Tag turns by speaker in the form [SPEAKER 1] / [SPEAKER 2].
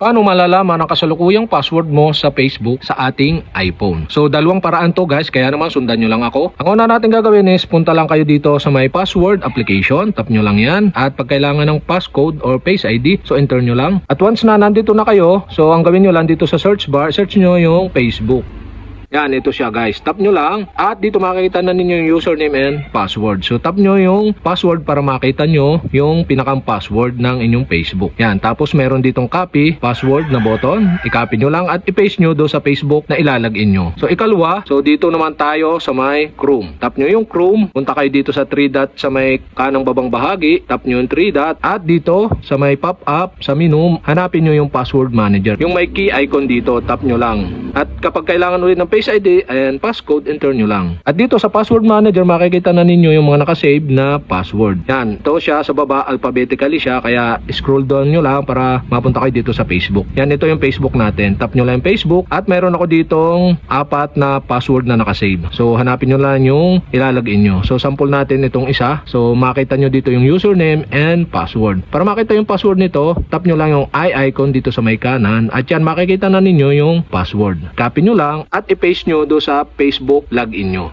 [SPEAKER 1] Paano malalaman ang kasalukuyang password mo sa Facebook sa ating iPhone? So, dalawang paraan to guys, kaya naman sundan nyo lang ako. Ang una natin gagawin is punta lang kayo dito sa may password application, tap nyo lang yan. At pag kailangan ng passcode or Face ID, so enter nyo lang. At once na nandito na kayo, so ang gawin nyo lang dito sa search bar, search nyo yung Facebook. Yan, ito siya guys. Tap nyo lang at dito makikita na ninyo yung username and password. So tap nyo yung password para makita nyo yung pinakang password ng inyong Facebook. Yan, tapos meron ditong copy password na button. I-copy nyo lang at i-paste nyo do sa Facebook na ilalagin nyo. So ikalawa, so dito naman tayo sa may Chrome. Tap nyo yung Chrome, punta kayo dito sa 3 dot sa may kanang babang bahagi. Tap nyo yung 3 dot at dito sa may pop-up sa menu, hanapin nyo yung password manager. Yung may key icon dito, tap nyo lang. At kapag kailangan ulit ng Face ID and passcode, enter nyo lang. At dito sa password manager, makikita na ninyo yung mga nakasave na password. Yan, ito siya sa baba, alphabetically siya, kaya scroll down nyo lang para mapunta kayo dito sa Facebook. Yan, ito yung Facebook natin. Tap nyo lang yung Facebook at mayroon ako ditong 4 na password na nakasave. So, hanapin nyo lang yung ilalagin nyo. So, sample natin itong isa. So, makita nyo dito yung username and password. Para makita yung password nito, tap nyo lang yung eye icon dito sa may kanan at yan, makikita na ninyo yung password. Copy nyo lang at i-paste nyo do sa Facebook login nyo.